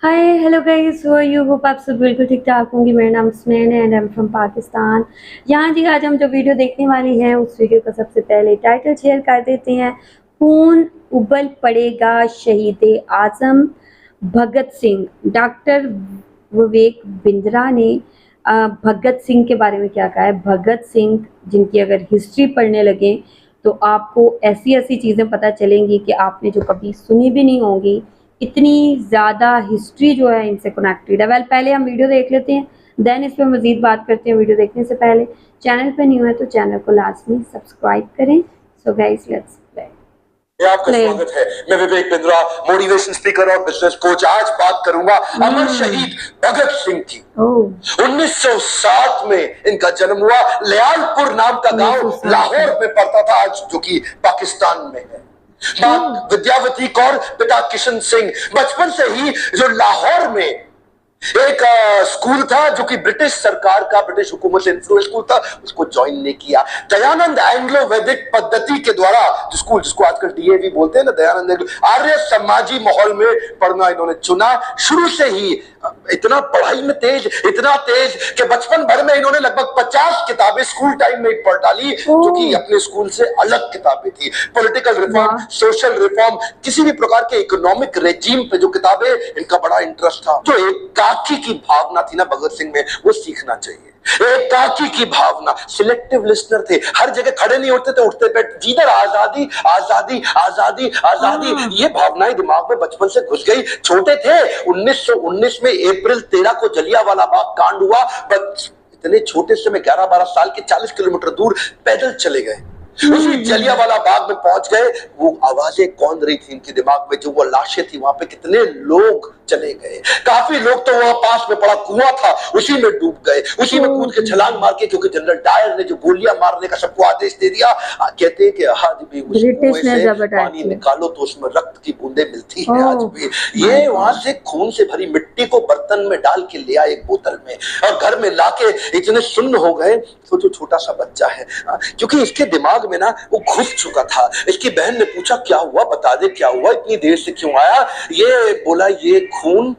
Hi hello guys, वो you hope आप सब बिल्कुल ठीक ठाक होंगी। मेरा नाम स्मैन है and I am from Pakistan. यहाँ जी आज हम जो वीडियो देखने वाली हैं उस वीडियो का सबसे पहले टाइटल शेयर कर देते हैं। खून उबल पड़ेगा शहीद आजम भगत सिंह। डॉक्टर विवेक बिंद्रा ने भगत सिंह के बारे में क्या कहा है। भगत सिंह जिनकी अगर हिस्ट्री पढ़ने लगे तो आपको ऐसी ऐसी चीज़ें पता चलेंगी कि आपने जो कभी सुनी भी नहीं होंगी। इतनी ज़्यादा हिस्ट्री जो है इनसे कनेक्टेड है। वेल पहले हम वीडियो देख लेते हैं, देन इस पर मज़ीद बात करते हैं। वीडियो देखने से पहले चैनल पे न्यू है तो चैनल को लाजमी सब्सक्राइब करें। सो गाइस लेट्स आपका स्वागत है। मैं विवेक बिंद्रा, मोटिवेशन स्पीकर और बिजनेस कोच। आज बात करूंगा अमर शहीद भगत सिंह की। 1907 में इनका जन्म हुआ। लयालपुर नाम का गांव लाहौर में पड़ता था आज, जो कि पाकिस्तान में है। मां विद्यावती कौर, पिता किशन सिंह। बचपन से ही जो लाहौर में एक स्कूल था जो कि ब्रिटिश सरकार का, ब्रिटिश हुकूमत से इन्फ्लुएंस स्कूल था, उसको ज्वाइन नहीं किया। दयानंद एंग्लो वैदिक पद्धति के द्वारा स्कूल, जिसको आजकल डीएवी बोलते हैं ना, दयानंद आर्य समाजी माहौल में पढ़ना इन्होंने चुना। शुरू से ही इतना पढ़ाई में तेज, इतना तेज कि बचपन भर में इन्होंने लगभग 50 किताबें स्कूल टाइम में पढ़ डाली, जो कि अपने स्कूल से अलग किताबें थी। पॉलिटिकल रिफॉर्म, सोशल रिफॉर्म, किसी भी प्रकार के इकोनॉमिक रेजिम पे जो किताबें, इनका बड़ा इंटरेस्ट था। जो एक काकी की भावना थी ना भगत सिंह में, वो सीखना चाहिए। एक काकी की भावना, सिलेक्टिव लिसनर थे, हर जगह खड़े नहीं होते थे, उठते बैठ, जिधर आजादी आजादी आजादी आजादी, ये भावनाएं दिमाग में बचपन से घुस गई। छोटे थे, 1919 में अप्रैल 13 को जलियांवाला बाग कांड हुआ। बस इतने छोटे से में 11-12 साल के 40 किलोमीटर दूर पैदल चले गए। उसी जलियांवाला बाग में पहुंच गए। वो आवाजें कौन रही थी इनके दिमाग में, जो वो लाशें थी, वहां पे कितने लोग चले गए। काफी लोग तो वहां पास में पड़ा कुआं था, उसी में डूब गए, उसी में कूद के छलांग मार के, क्योंकि जनरल डायर ने जो गोलियां मारने का सबको आदेश दे दिया। कहते हैं कि आज भी उस कुएं से पानी निकालो तो उसमें रक्त की बूंदें मिलती है आज भी। ये वहां से खून से भरी मिट्टी को बर्तन में डाल के ले आए, एक बोतल में, और घर में लाके इतने सुन्न हो गए। तो जो छोटा सा बच्चा है, क्योंकि इसके दिमाग में ना वो घुस चुका था। इसकी बहन ने पूछा क्या हुआ, बता दे क्या हुआ, इतनी देर से क्यों आया। ये बोला ये खून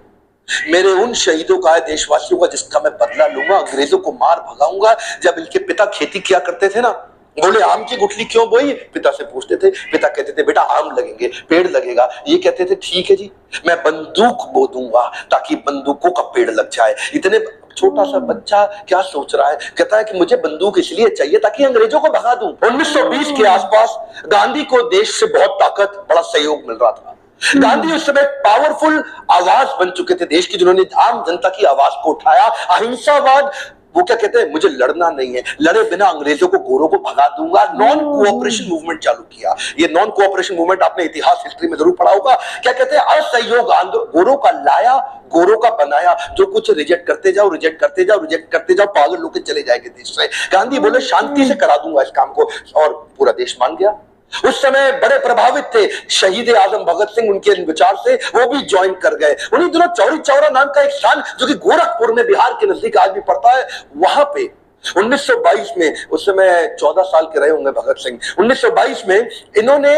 मेरे उन शहीदों का है, देशवासियों का, जिसका मैं बदला लूंगा, अंग्रेजों को मार भगाऊंगा। जब इनके पिता खेती किया करते थे ना, बोले आम की गुठली क्यों बोई, पिता से पूछते थे। पिता कहते थे बेटा आम लगेंगे, पेड़ लगेगा। ये कहते थे ठीक है जी, मैं बंदूक बो दूंगा ताकि बंदूकों का पेड़ लग जाए। इतने छोटा सा बच्चा क्या सोच रहा है, कहता है कि मुझे बंदूक इसलिए चाहिए ताकि अंग्रेजों को भगा दूं। 1920 के आसपास गांधी को देश से बहुत ताकत, बड़ा सहयोग मिल रहा था। गांधी उस समय पावरफुल आवाज बन चुके थे देश की, जिन्होंने आम जनता की आवाज को उठाया। अहिंसावाद, वो क्या कहते हैं, मुझे लड़ना नहीं है, लड़े बिना अंग्रेजों को, गोरों को भगा दूंगा। नॉन कोऑपरेशन मूवमेंट चालू किया। ये नॉन कोऑपरेशन मूवमेंट आपने इतिहास हिस्ट्री में जरूर पढ़ा होगा। क्या कहते हैं, असहयोग आंदोलन, गोरों का लाया, गोरों का बनाया, जो कुछ रिजेक्ट करते जाओ, रिजेक्ट करते जाओ, रिजेक्ट करते जाओ, पागल लोग चले जाएंगे देश से। गांधी बोले शांति से करा दूंगा इस काम को, और पूरा देश मान गया। उस समय बड़े प्रभावित थे शहीद आजम भगत सिंह उनके विचार से, वो भी ज्वाइन कर गए। उन्हीं दिनों चौरी चौरा नाम का एक स्थान, जो कि गोरखपुर में बिहार के नजदीक आज भी पड़ता है, वहां पे 1922 में, उस समय 14 साल के रहे होंगे भगत सिंह, 1922 में इन्होंने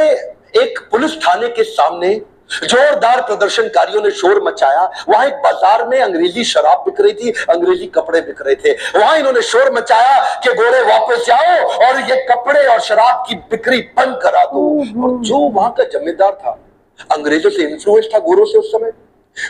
एक पुलिस थाने के सामने जोरदार प्रदर्शनकारियों ने शोर मचाया। वहां एक बाजार में अंग्रेजी शराब बिक रही थी, अंग्रेजी कपड़े बिक रहे थे। वहां इन्होंने शोर मचाया कि गोरे वापस जाओ और ये कपड़े और शराब की बिक्री बंद करा दो। और जो वहां का जमींदार था, अंग्रेजों से इन्फ्लुएंस था, गोरों से उस समय,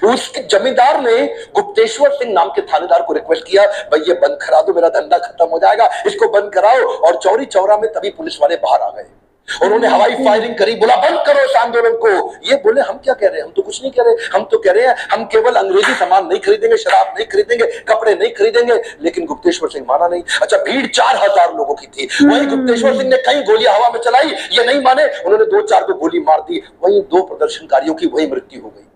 उसके जमींदार ने गुप्तेश्वर सिंह नाम के थानेदार को रिक्वेस्ट किया, भाई ये बंद करा दो, मेरा धंधा खत्म हो जाएगा, इसको बंद कराओ। और चौरी चौरा में तभी पुलिस वाले बाहर आ गए। उन्होंने हवाई फायरिंग करी, बोला बंद करो इस आंदोलन को। ये बोले हम क्या कह रहे हैं, हम तो कुछ नहीं कह रहे, हम तो कह रहे हैं हम केवल अंग्रेजी सामान नहीं खरीदेंगे, शराब नहीं खरीदेंगे, कपड़े नहीं खरीदेंगे। लेकिन गुप्तेश्वर सिंह माना नहीं। अच्छा, भीड़ 4000 लोगों की थी। वहीं गुप्तेश्वर सिंह ने कई गोलियां हवा में चलाई, ये नहीं माने, उन्होंने 2-4 को गोली मार दी। वहीं 2 प्रदर्शनकारियों की वही मृत्यु हो गई।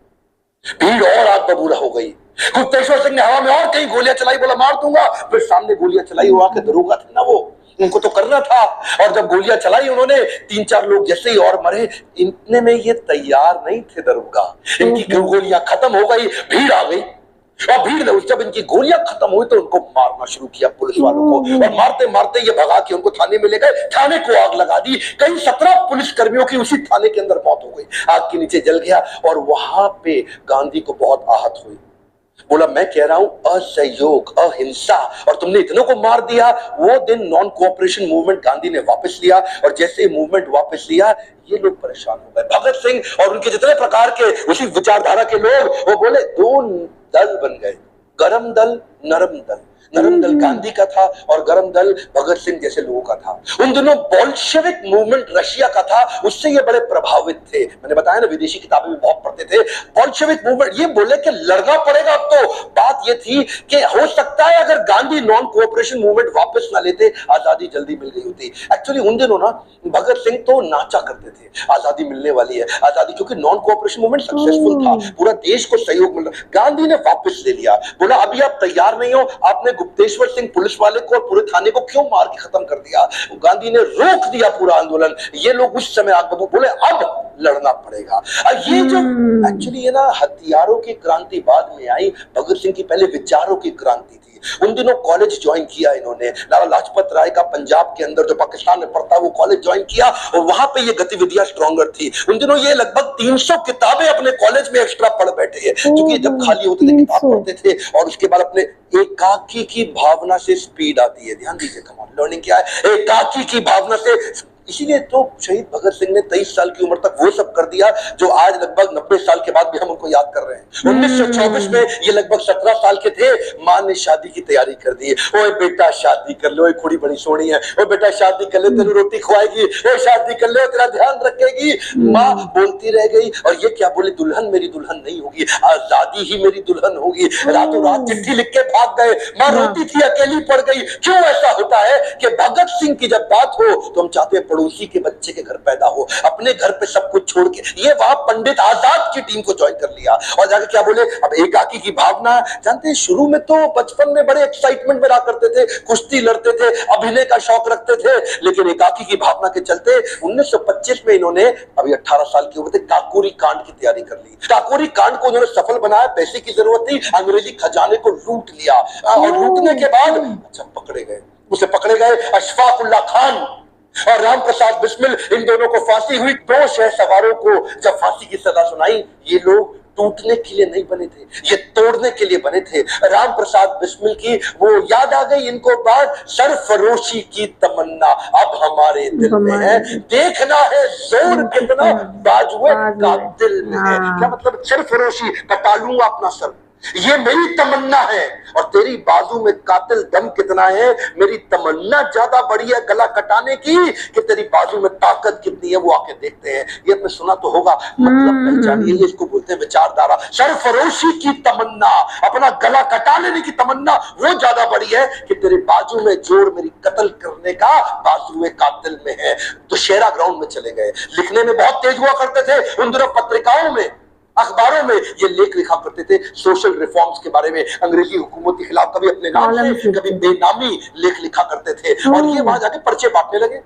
भीड़ और आग बबूला हो गई। गुप्तेश्वर सिंह ने हवा में और कई गोलियां चलाई, बोला मार दूंगा। फिर सामने गोलियां चलाई, वहां के दरोगा थे ना, वो उनको तो करना था। और जब गोलियां चलाई उन्होंने, 3-4 लोग जैसे ही और मरे। इतने में ये तैयार नहीं थे दरोगा, इनकी गोलियां खत्म हो गई, भीड़ आ गई। और भीड़ ने जब इनकी गोलियां खत्म हुई तो उनको मारना शुरू किया पुलिस वालों को, और मारते मारते ये भगा के उनको थाने में ले गए, थाने को आग लगा दी। कई 17 पुलिस कर्मियों की उसी थाने के अंदर मौत हो गई, आग के नीचे जल गया। और वहां पे गांधी को बहुत आहत हुई। बोला मैं कह रहा हूं असहयोग, अहिंसा, और तुमने इतनों को मार दिया। वो दिन नॉन कोऑपरेशन मूवमेंट गांधी ने वापस लिया, और जैसे ही मूवमेंट वापस लिया ये लोग परेशान हो गए। भगत सिंह और उनके जितने प्रकार के उसी विचारधारा के लोग, वो बोले दो दल बन गए, गरम दल, नरम दल। नरम दल गांधी का था और गरम दल भगत सिंह जैसे लोगों का था। उन दिनों बोल्शेविक मूवमेंट रशिया का था, उससे ये बड़े प्रभावित थे। मैंने बताया ना, विदेशी किताबें भी बहुत पढ़ते थे। बोल्शेविक मूवमेंट, ये बोले कि लड़ना पड़ेगा। अब तो बात ये थी कि हो सकता है अगर गांधी नॉन कोऑपरेशन मूवमेंट वापस ना लेते, आजादी जल्दी मिल गई होती। एक्चुअली उन दिनों ना भगत सिंह तो नाचा करते थे, आजादी मिलने वाली है, आजादी, क्योंकि नॉन कोऑपरेशन मूवमेंट सक्सेसफुल था, पूरा देश को सहयोग मिल रहा। गांधी ने वापस ले लिया, बोला अभी आप तैयार नहीं हो, आपने गुप्तेश्वर सिंह पुलिस वाले को और पूरे थाने को क्यों मार के खत्म कर दिया। गांधी ने रोक दिया पूरा आंदोलन। ये लोग उस समय आग बोले अब लड़ना पड़ेगा। ये जो एक्चुअली ये ना हथियारों की क्रांति बाद में आई, भगत सिंह की पहले विचारों की क्रांति थी। उन दिनों कॉलेज ज्वाइन किया इन्होंने, लाला लाजपत राय का पंजाब के अंदर जो पाकिस्तान में पढ़ता वो कॉलेज ज्वाइन किया, और वहां पे ये गतिविधियां स्ट्रॉन्गर थी। उन दिनों ये लगभग 300 किताबें अपने कॉलेज में एक्स्ट्रा पढ़ बैठे हैं, क्योंकि जब खाली होते थे किताब पढ़ते थे। और उसके बाद अपने एकाकी की भावना से स्पीड आती है, ध्यान दीजिए, कमाल लर्निंग क्या है, एकाकी की भावना से। इसीलिए तो शहीद भगत सिंह ने 23 साल की उम्र तक वो सब कर दिया जो आज लगभग 90 साल के बाद भी हम उनको याद कर रहे हैं। 1924 में ये लगभग 17 साल के थे, माँ ने शादी की तैयारी कर दी। ओए बेटा शादी कर लो, कुड़ी बड़ी सोनी है, ओ बेटा शादी कर ले, तेरी रोटी खवाएगी, ओ शादी कर ले, तेरा ध्यान रखेगी। माँ बोलती रह गई, और ये क्या बोले, दुल्हन मेरी दुल्हन नहीं होगी, आजादी ही मेरी दुल्हन होगी। रातों रात चिट्ठी लिख के भाग गए। माँ रोती थी, अकेली पड़ गई। क्यों ऐसा होता है कि भगत सिंह की जब बात हो तो हम चाहते हैं पड़ोसी के बच्चे के घर पैदा हो, अपने घर पे सब कुछ छोड़ के। ये वहां पंडित आजाद की टीम को ज्वाइन कर लिया, और जाके क्या बोले, अब एकाकी की भावना। जानते हैं शुरू में तो बचपन में बड़े एक्साइटमेंट में रहा करते थे, कुश्ती लड़ते थे, अभिनय का शौक रखते थे, लेकिन एकाकी की भावना के चलते 1925 में इन्होंने, अभी 18 साल की उम्र थी, काकोरी कांड की तैयारी कर ली। काकोरी कांड को उन्होंने सफल बनाया, पैसे की जरूरत थी, अंग्रेजी खजाने को लूट लिया, और लूटने के बाद अच्छा पकड़े गए। उसे पकड़े गए अशफाक उल्लाह खान और राम प्रसाद बिस्मिल, इन दोनों को फांसी हुई। 2 शहसवारों को जब फांसी की सजा सुनाई, ये लोग टूटने के लिए नहीं बने थे, ये तोड़ने के लिए बने थे। राम प्रसाद बिस्मिल की वो याद आ गई इनको बात, सरफरोशी की तमन्ना अब हमारे दिल में है, देखना है जोर कितना बाजुए कातिल में है। क्या मतलब, सरफरोशी, कटा लूंगा अपना सर, ये मेरी तमन्ना है, और तेरी बाजू में कातिल दम कितना है। मेरी तमन्ना ज्यादा बड़ी है गला कटाने की, कि तेरी बाजू में ताकत कितनी है, वो आके देखते हैं। ये आपने सुना तो होगा, मतलब पहचानिए, इसको बोलते हैं विचारधारा। सरफरोशी की तमन्ना, अपना गला कटा लेने की तमन्ना, वो ज्यादा बड़ी है कि तेरे बाजू में जोर मेरी कत्ल करने का बाजू में कातिल में है। तो शेरा ग्राउंड में चले गए। लिखने में बहुत तेज हुआ करते थे उन दिनों, पत्रिकाओं में, अखबारों में ये लेख लिखा करते थे सोशल रिफॉर्म्स के बारे में, अंग्रेजी हुकूमत के खिलाफ, कभी अपने नाम से, कभी बेनामी लेख लिखा करते थे। और ये वहां जाके पर्चे बांटने लगे।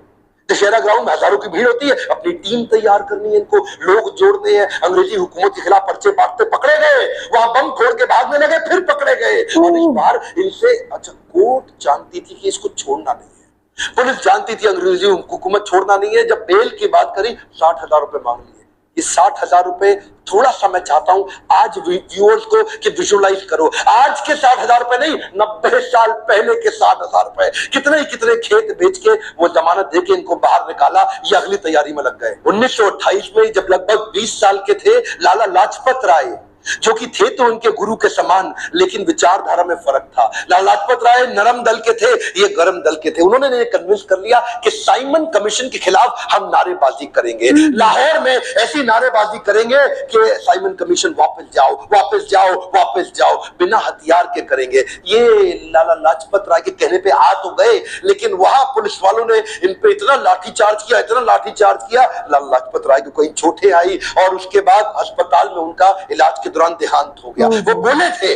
दशहरा ग्राउंड में हजारों की भीड़ होती है, अपनी टीम तैयार करनी है, इनको लोग जोड़ने हैं, अंग्रेजी हुकूमत के खिलाफ पर्चे बांटते। पकड़े गए, वहां बम फोड़ के भागने लगे, फिर पकड़े गए। और इस बार इनसे, अच्छा, कोर्ट जानती थी कि इसको छोड़ना नहीं है, पुलिस जानती थी अंग्रेजी हुकूमत छोड़ना नहीं है। जब बेल की बात करी, 60,000 रुपए मांग लिए। ये 60,000 रुपए, थोड़ा सा मैं चाहता हूं आज व्यूअर्स को कि विजुअलाइज करो, आज के 60,000 रुपए नहीं, 90 साल पहले के 60,000 रुपए। कितने कितने खेत बेच के वो जमानत देके इनको बाहर निकाला, ये अगली तैयारी में लग गए। 1928 में जब लगभग 20 साल के थे, लाला लाजपत राय, जो कि थे तो उनके गुरु के समान, लेकिन विचारधारा में फर्क था। लाला लाजपत राय नरम दल के थे, ये गरम दल के थे। उन्होंने ये कन्विंस कर लिया कि साइमन कमीशन के खिलाफ हम नारेबाजी करेंगे, लाहौर में ऐसी नारेबाजी करेंगे कि साइमन कमीशन वापस जाओ, वापस जाओ, वापस जाओ, बिना हथियार के करेंगे। ये लाला लाजपत राय के कहने पे आ तो गए, लेकिन वहां पुलिस वालों ने इन पे इतना लाठीचार्ज किया, इतना लाठीचार्ज किया, लाला लाजपत राय को कहीं चोटें आई, और उसके बाद अस्पताल में उनका इलाज के दौरान देहांत हो गया। वो बोले थे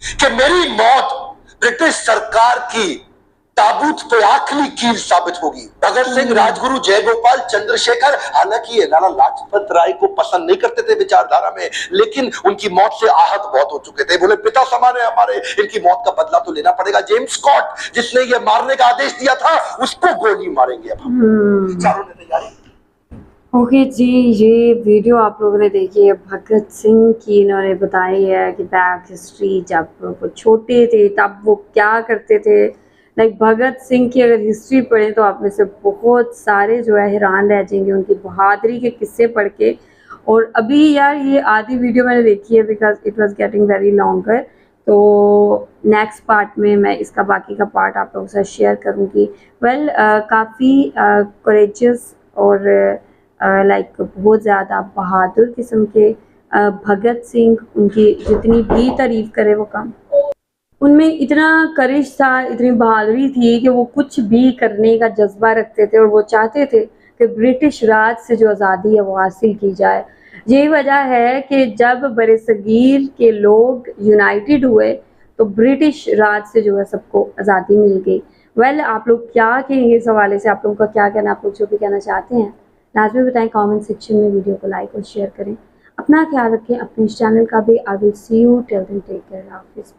कि मेरी मौत ब्रिटिश सरकार की ताबूत पे आखिरी कील साबित होगी। भगत सिंह, राजगुरु, जयगोपाल, चंद्रशेखर, हालांकि ये लाला लाजपत राय को पसंद नहीं करते थे विचारधारा में, लेकिन उनकी मौत से आहत बहुत हो चुके थे। बोले पिता समान है हमारे, इनकी मौत का बदला तो लेना पड़ेगा। जेम्स स्कॉट जिसने ये मारने का आदेश दिया था, उसको गोली मारेंगे अब हम। चारों ने तैयारी। ओके जी, ये वीडियो आप लोगों ने देखी है भगत सिंह की। इन्होंने बताई है कि बैक हिस्ट्री, जब वो छोटे थे तब वो क्या करते थे। लाइक भगत सिंह की अगर हिस्ट्री पढ़ें तो आप में से बहुत सारे जो है हैरान रह जाएंगे उनकी बहादुरी के किस्से पढ़ के। और अभी यार ये आधी वीडियो मैंने देखी है because it was getting very longer, तो नेक्स्ट पार्ट में मैं इसका बाकी का पार्ट आप लोगों के साथ शेयर करूँगी। वेल काफ़ी करेजियस और लाइक बहुत ज़्यादा बहादुर किस्म के भगत सिंह, उनकी जितनी भी तारीफ करे वो कम। उनमें इतना करेज था, इतनी बहादुरी थी कि वो कुछ भी करने का जज्बा रखते थे और वो चाहते थे कि ब्रिटिश राज से जो आज़ादी है वो हासिल की जाए। यही वजह है कि जब बरसगीर के लोग यूनाइटेड हुए तो ब्रिटिश राज से जो है सबको आज़ादी मिल गई। वेल आप लोग क्या कहेंगे इस हवाले से, आप लोगों का क्या कहना, आप लोग जो भी कहना चाहते हैं लाजमी बताएं कमेंट सेक्शन में। वीडियो को लाइक और शेयर करें। अपना ख्याल रखें, अपने इस चैनल का भी। I will see you till then, take care, हाफिज़।